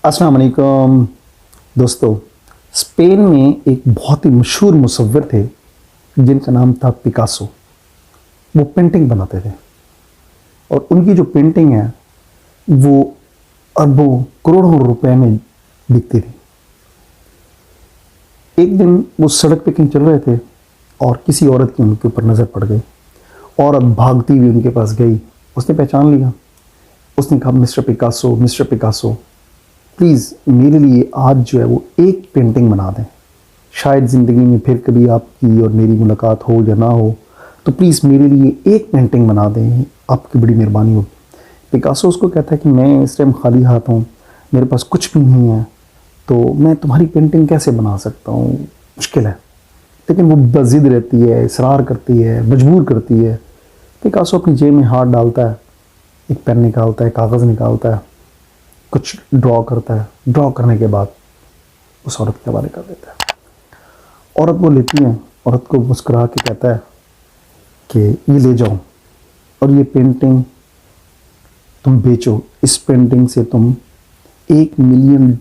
अस्सलाम वालेकुम दोस्तों। स्पेन में एक बहुत ही मशहूर मुसव्विर थे जिनका नाम था पिकासो। वो पेंटिंग बनाते थे और उनकी जो पेंटिंग है वो अरबों करोड़ों रुपए में बिकती थी। एक दिन वो सड़क पे कहीं चल रहे थे और किसी औरत की उनके ऊपर नज़र पड़ गई। औरत भागती हुई उनके पास गई, उसने पहचान लिया। उसने कहा, mister Picasso, mister Picasso, please मेरे लिए आज जो है वो एक पेंटिंग बना दें। शायद ज़िंदगी में फिर कभी आपकी और मेरी मुलाकात हो या ना हो, तो प्लीज़ मेरे लिए एक पेंटिंग बना दें, आपकी बड़ी मेहरबानी होगी। पिकासो उसको कहता है कि मैं इस टाइम खाली हाथ हूँ, मेरे पास कुछ भी नहीं है, तो मैं तुम्हारी पेंटिंग कैसे बना सकता हूँ, मुश्किल है। लेकिन वो बज़िद रहती है, इसरार करती है, मजबूर करती है। पिकासो अपनी जेब में हाथ डालता है, एक पेन निकालता है, कागज़ निकालता है, कुछ ड्रॉ करता है। ड्रॉ करने के बाद उस औरत के हवाले कर देता है। औरत वो लेती है, औरत को मुस्कुरा के कहता है कि ये ले जाओ और ये पेंटिंग तुम बेचो। इस पेंटिंग से तुम $1 मिलियन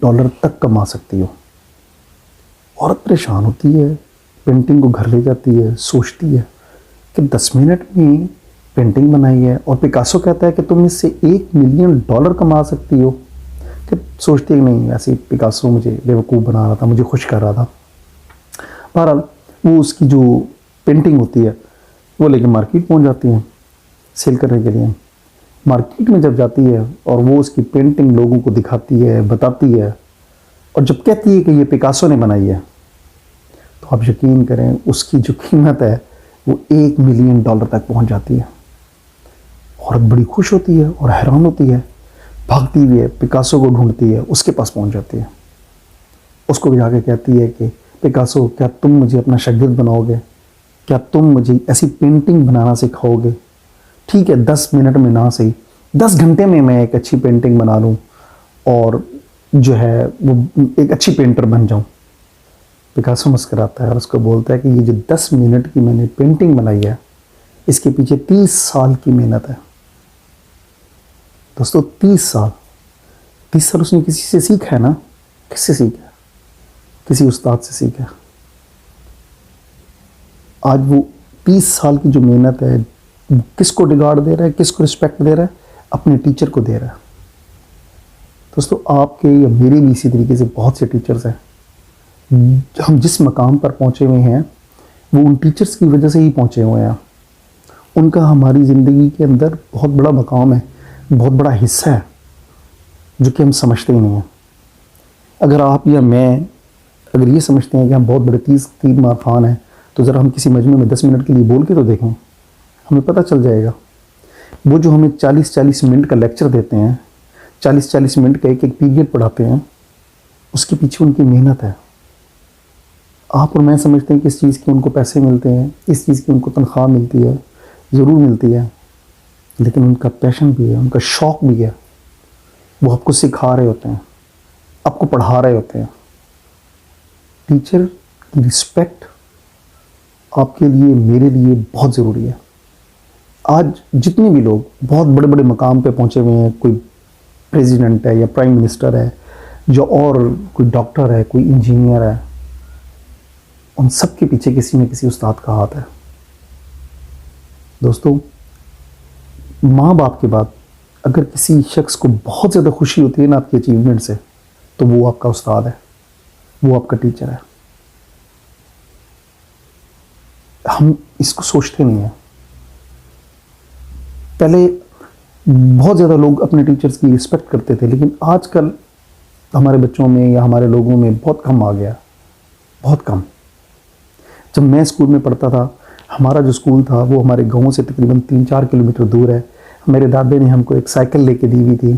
तक कमा सकती हो। औरत परेशान होती है, पेंटिंग को घर ले जाती है, सोचती है कि 10 मिनट में पेंटिंग बनाई है और पिकासो कहता है कि तुम इससे $1 मिलियन कमा सकती हो। कि सोचती है नहीं, ऐसे पिकासो मुझे बेवकूफ़ बना रहा था, मुझे खुश कर रहा था। बहरहाल वो उसकी जो पेंटिंग होती है वो लेके मार्केट पहुंच जाती है सेल करने के लिए। मार्केट में जब जाती है और वो उसकी पेंटिंग लोगों को दिखाती है, बताती है, और जब कहती है कि ये पिकासो ने बनाई है, तो आप यकीन करें उसकी जो कीमत है वो $1 मिलियन तक पहुंच जाती है। औरत बड़ी खुश होती है और हैरान होती है, भागती हुई है, पिकासो को ढूंढती है, उसके पास पहुंच जाती है। उसको भी जाके कहती है कि पिकासो, क्या तुम मुझे अपना शागिर्द बनाओगे? क्या तुम मुझे ऐसी पेंटिंग बनाना सिखाओगे? ठीक है, 10 मिनट में ना सही, 10 घंटे में मैं एक अच्छी पेंटिंग बना लूँ और जो है वो एक अच्छी पेंटर बन जाऊँ। पिकासो मुस्कुराता है और उसको बोलता है कि ये जो 10 मिनट की मैंने पेंटिंग बनाई है, इसके पीछे 30 साल की मेहनत है। दोस्तों 30 साल उसने किसी से सीखा है ना। किससे सीखा? किसी उस्ताद से सीखा। आज वो 30 साल की जो मेहनत है, किसको रिगार्ड दे रहा है, किसको रिस्पेक्ट दे रहा है? अपने टीचर को दे रहा है। दोस्तों आपके या मेरे भी इसी तरीके से बहुत से टीचर्स हैं। हम जिस मकाम पर पहुंचे हुए हैं वो उन टीचर्स की वजह से ही पहुंचे हुए हैं। उनका हमारी ज़िंदगी के अंदर बहुत बड़ा मकाम है, बहुत बड़ा हिस्सा है जो कि हम समझते ही नहीं हैं। अगर आप या मैं अगर ये समझते हैं कि हम बहुत बड़े तीर मार खान हैं, तो ज़रा हम किसी मजमे में 10 मिनट के लिए बोल के तो देखें, हमें पता चल जाएगा। वो जो हमें 40-40 मिनट का लेक्चर देते हैं, 40-40 मिनट का एक पीरियड पढ़ाते हैं, उसके पीछे उनकी मेहनत है। आप और मैं समझते हैं कि इस चीज़ के उनको पैसे मिलते हैं, इस चीज़ की उनको तनख्वाह मिलती है, ज़रूर मिलती है, लेकिन उनका पैशन भी है, उनका शौक़ भी है। वो आपको सिखा रहे होते हैं, आपको पढ़ा रहे होते हैं। टीचर की रिस्पेक्ट आपके लिए, मेरे लिए बहुत ज़रूरी है। आज जितने भी लोग बहुत बड़े बड़े मकाम पे पहुंचे हुए हैं, कोई प्रेसिडेंट है या प्राइम मिनिस्टर है, जो और कोई डॉक्टर है, कोई इंजीनियर है, उन सब के पीछे किसी न किसी उस्ताद का हाथ है। दोस्तों माँ बाप के बाद अगर किसी शख्स को बहुत ज़्यादा खुशी होती है ना आपकी अचीवमेंट से, तो वो आपका उस्ताद है, वो आपका टीचर है। हम इसको सोचते नहीं हैं। पहले बहुत ज़्यादा लोग अपने टीचर्स की रिस्पेक्ट करते थे, लेकिन आजकल हमारे बच्चों में या हमारे लोगों में बहुत कम आ गया, बहुत कम। जब मैं स्कूल में पढ़ता था, हमारा जो स्कूल था वो हमारे गाँव से तकरीबन 3-4 किलोमीटर दूर है। मेरे दादा ने हमको एक साइकिल लेके दी हुई थी,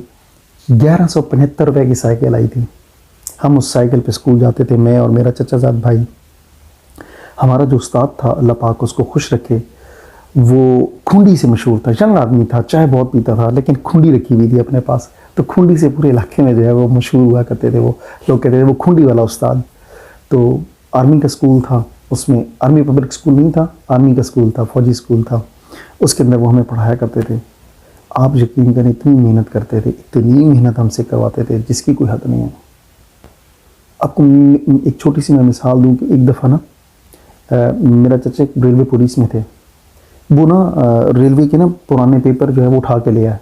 1175 रुपये की साइकिल आई थी। हम उस साइकिल पे स्कूल जाते थे, मैं और मेरा चचाजाद भाई। हमारा जो उस्ताद था, अल्लाह पाक उसको खुश रखे, वो खूंडी से मशहूर था। यंग आदमी था, चाय बहुत पीता था, लेकिन खूंडी रखी हुई थी अपने पास, तो खूंडी से पूरे इलाके में जो है वो मशहूर हुआ करते थे। वो लोग कहते थे वो खूंडी वाला उस्ताद। तो आर्मी का स्कूल था, उसमें आर्मी पब्लिक स्कूल नहीं था, आर्मी का स्कूल था, फौजी स्कूल था, उसके अंदर वो हमें पढ़ाया करते थे। आप यकीन करें इतनी मेहनत करते थे, इतनी मेहनत हमसे करवाते थे जिसकी कोई हद नहीं है। आपको एक छोटी सी मैं मिसाल दूं कि एक दफ़ा ना मेरा चाचा एक रेलवे पुलिस में थे। वो ना रेलवे के ना पुराने पेपर जो है वो उठा के ले आए।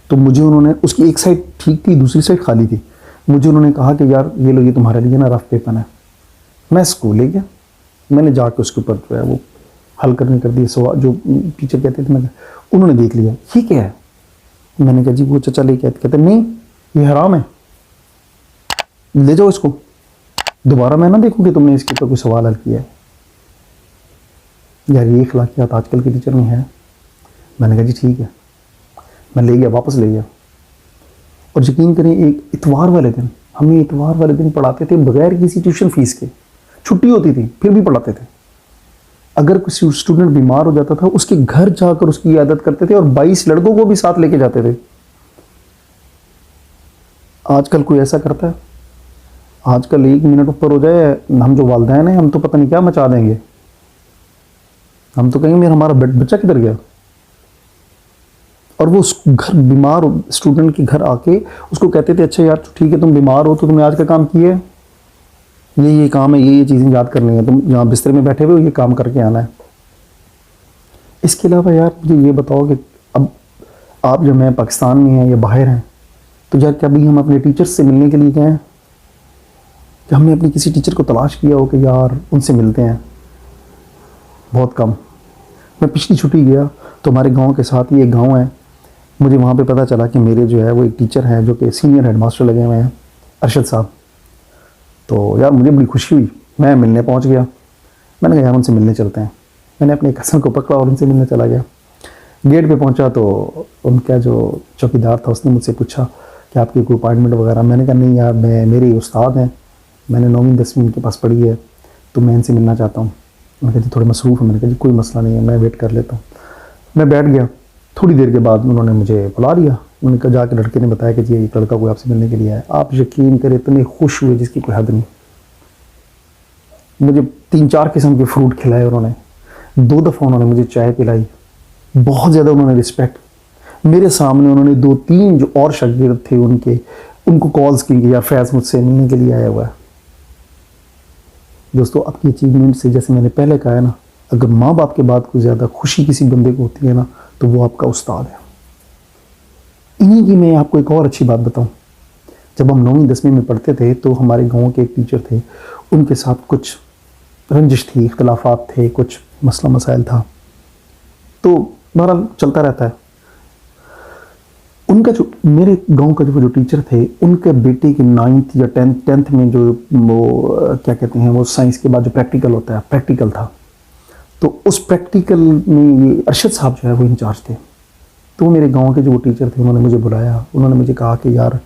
तो मुझे उन्होंने, उसकी एक साइड ठीक थी, दूसरी साइड खाली थी। मुझे उन्होंने कहा कि यार ये लो, ये तुम्हारे लिए ना रफ पेपर है। मैं स्कूल ले गया, मैंने जाके उसके ऊपर जो है वो हल करने कर दिए सवाल जो टीचर कहते थे। मैं, उन्होंने देख लिया, ये क्या है? मैंने कहा जी वो चाचा लेके आए। कहते नहीं ये हराम है, ले जाओ इसको, दोबारा मैं ना देखूँ कि तुमने इसके ऊपर कोई सवाल हल किया है। यार ये अखलाकियात आजकल के टीचर में है। मैंने कहा जी ठीक है, मैं ले गया, वापस ले गया। और यकीन करें एक इतवार वाले दिन, हमें इतवार वाले दिन पढ़ाते थे बगैर किसी ट्यूशन फीस के। छुट्टी होती थी फिर भी पढ़ाते थे। अगर किसी स्टूडेंट बीमार हो जाता था उसके घर जाकर उसकी इयादत करते थे और 22 लड़कों को भी साथ लेके जाते थे। आजकल कोई ऐसा करता है? आजकल 1 मिनट ऊपर हो जाए, हम जो वालिदैन हैं हम तो पता नहीं क्या मचा देंगे। हम तो कहेंगे मेरा हमारा बच्चा किधर गया। और वो उस घर बीमार स्टूडेंट के घर आके उसको कहते थे अच्छा यार ठीक है तुम बीमार हो तो तुमने आज का काम किया है, ये काम है, ये चीज़ें याद करनी है, तुम यहाँ बिस्तर में बैठे हुए हो ये काम करके आना है। इसके अलावा यार मुझे ये बताओ कि अब आप जब मैं पाकिस्तान में हैं या बाहर हैं तो यार कभी हम अपने टीचर्स से मिलने के लिए गए हैं? कि हमने अपनी किसी टीचर को तलाश किया हो कि यार उनसे मिलते हैं? बहुत कम। मैं पिछली छुट्टी गया तो हमारे गांव के साथ ही एक गांव है, मुझे वहाँ पे पता चला कि मेरे जो है वो एक टीचर हैं जो कि सीनियर हेडमास्टर लगे हुए हैं, अरशद साहब। तो यार मुझे बड़ी खुशी हुई, मैं मिलने पहुँच गया। मैंने कहा यार उनसे मिलने चलते हैं। मैंने अपने कज़न को पकड़ा और उनसे मिलने चला गया। गेट पे पहुँचा तो उनका जो चौकीदार था उसने मुझसे पूछा कि आपकी कोई अपॉइंटमेंट वगैरह? मैंने कहा नहीं यार, मेरे उस्ताद हैं, मैंने 9वीं 10वीं इनके पास पढ़ी है तो मैं इनसे मिलना चाहता हूँ। मैंने कहा जी थोड़े मसरूफ़ है। मैंने कहा जी कोई मसला नहीं है, मैं वेट कर लेता हूँ। मैं बैठ गया। थोड़ी देर के बाद उन्होंने मुझे बुला लिया। उन्होंने कहा जाके लड़के ने बताया कि जी एक लड़का कोई आपसे मिलने के लिए आया। आप यकीन करें इतने खुश हुए जिसकी कोई हद नहीं। मुझे 3-4 किस्म के फ्रूट खिलाए उन्होंने, 2 दफ़ा उन्होंने मुझे चाय पिलाई, बहुत ज़्यादा उन्होंने रिस्पेक्ट। मेरे सामने उन्होंने 2-3 जो और शागिर्द थे उनको कॉल्स की कि यार फैज़ मुझसे मिलने के लिए आया हुआ है। दोस्तों आपकी अचीवमेंट से, जैसे मैंने पहले कहा है ना, अगर माँ बाप के बाद कोई ज़्यादा खुशी किसी बंदे को होती है ना तो वो आपका उस्ताद है। इन्हीं की मैं आपको एक और अच्छी बात बताऊं। जब हम 9वीं 10वीं में पढ़ते थे तो हमारे गांव के एक टीचर थे, उनके साथ कुछ रंजिश थी, इख्तलाफात थे, कुछ मसला मसाइल था, तो बहरहाल चलता रहता है। उनका जो मेरे गांव का जो टीचर थे, उनके बेटे की 9th या 10th में जो वो क्या कहते हैं वो साइंस के बाद जो प्रैक्टिकल होता है, प्रैक्टिकल था। तो उस प्रैक्टिकल में ये अरशद साहब जो है वो इंचार्ज थे। तो मेरे गांव के जो टीचर थे उन्होंने मुझे बुलाया। उन्होंने मुझे कहा कि यार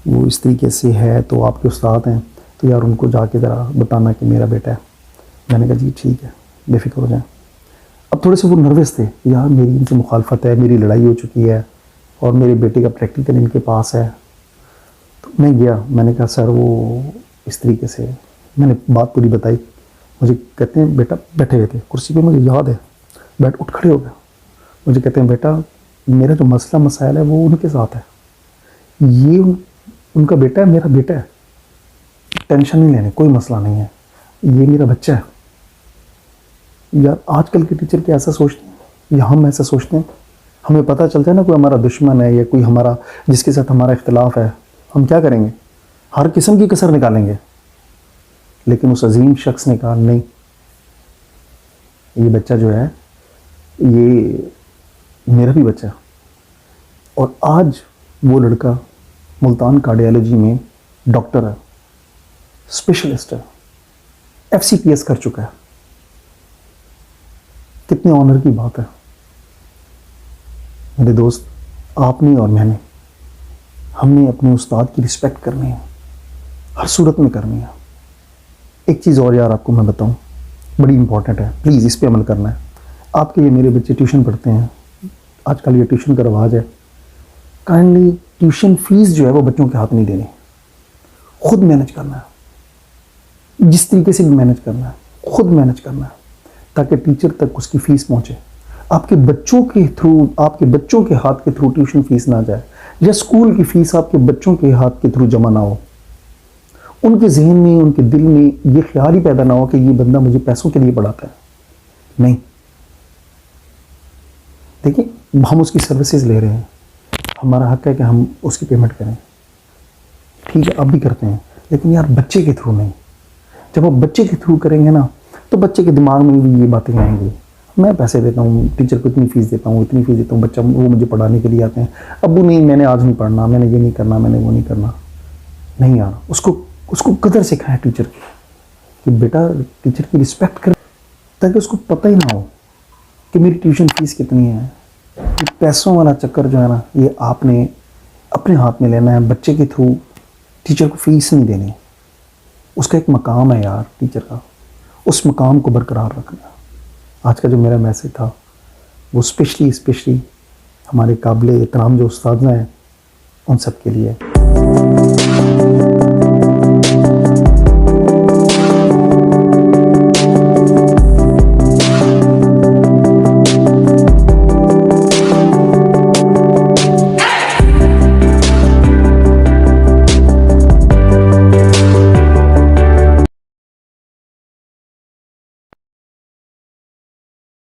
वो इस तरीके से है तो आपके उस्ताद हैं तो यार उनको जाके ज़रा बताना कि मेरा बेटा है। मैंने कहा जी ठीक है, बेफिक्र हो जाए। अब थोड़े से वो नर्वस थे, यार मेरी इनसे मुखालफत है, मेरी लड़ाई हो चुकी है और मेरे बेटे का प्रैक्टिकल इनके पास है। तो मैं गया, मैंने कहा सर वो इस तरीके से, मैंने बात पूरी बताई। मुझे कहते हैं बेटा, बैठे हुए थे कुर्सी पे, मुझे याद है, उठ खड़े हो गए। मुझे कहते हैं बेटा मेरा जो मसला मसाइल है वो उनके साथ है, ये उनका बेटा है, मेरा बेटा है, टेंशन नहीं लेने, कोई मसला नहीं है, ये मेरा बच्चा है। यार आजकल के टीचर क्या ऐसा सोचते हैं या हम ऐसा सोचते हैं? हमें पता चलता है ना कोई हमारा दुश्मन है या कोई हमारा जिसके साथ हमारा इख्तलाफ है, हम क्या करेंगे? हर किस्म की कसर निकालेंगे। लेकिन उस अजीम शख्स ने कहा नहीं, ये बच्चा जो है ये मेरा भी बच्चा है। और आज वो लड़का मुल्तान कार्डियोलॉजी में डॉक्टर है, स्पेशलिस्ट है, FCPS कर चुका है। कितने ऑनर की बात है मेरे दोस्त। आपने और मैंने, हमने अपने उस्ताद की रिस्पेक्ट करनी है, हर सूरत में करनी है। एक चीज़ और यार आपको मैं बताऊं, बड़ी इंपॉर्टेंट है, प्लीज़ इस पे अमल करना है। आपके ये मेरे बच्चे ट्यूशन पढ़ते हैं, आजकल ये ट्यूशन का रवाज है। काइंडली ट्यूशन फीस जो है वो बच्चों के हाथ नहीं देनी, खुद मैनेज करना है, जिस तरीके से भी मैनेज करना है, खुद मैनेज करना है, ताकि टीचर तक उसकी फ़ीस पहुँचे। आपके बच्चों के थ्रू, आपके बच्चों के हाथ के थ्रू ट्यूशन फीस ना जाए, या स्कूल की फीस आपके बच्चों के हाथ के थ्रू जमा ना हो। उनके जहन में, उनके दिल में ये ख्याल ही पैदा ना हो कि ये बंदा मुझे पैसों के लिए पढ़ाता है। नहीं, देखिए हम उसकी सर्विसेज ले रहे हैं, हमारा हक है कि हम उसकी पेमेंट करें, ठीक है, अब भी करते हैं, लेकिन यार बच्चे के थ्रू नहीं। जब आप बच्चे के थ्रू करेंगे ना, तो बच्चे के दिमाग में भी ये बातें आएंगी, मैं पैसे देता हूँ, टीचर को इतनी फीस देता हूँ, इतनी फीस देता हूँ, बच्चा वो मुझे पढ़ाने के लिए आते हैं, अब्बू नहीं मैंने आज नहीं पढ़ना, मैंने ये नहीं करना, मैंने वो नहीं करना। नहीं यार, उसको कदर सिखाएं टीचर की, कि बेटा टीचर की रिस्पेक्ट कर, ताकि उसको पता ही ना हो कि मेरी ट्यूशन फीस कितनी है। ये पैसों वाला चक्कर जो है ना, ये आपने अपने हाथ में लेना है। बच्चे के थ्रू टीचर को फीस नहीं देनी, उसका एक मकाम है यार टीचर का, उस मकाम को बरकरार रखना। आज का जो मेरा मैसेज था वो स्पेशली हमारे काबिल एहतराम जो उस्ताद हैं उन सब के लिए।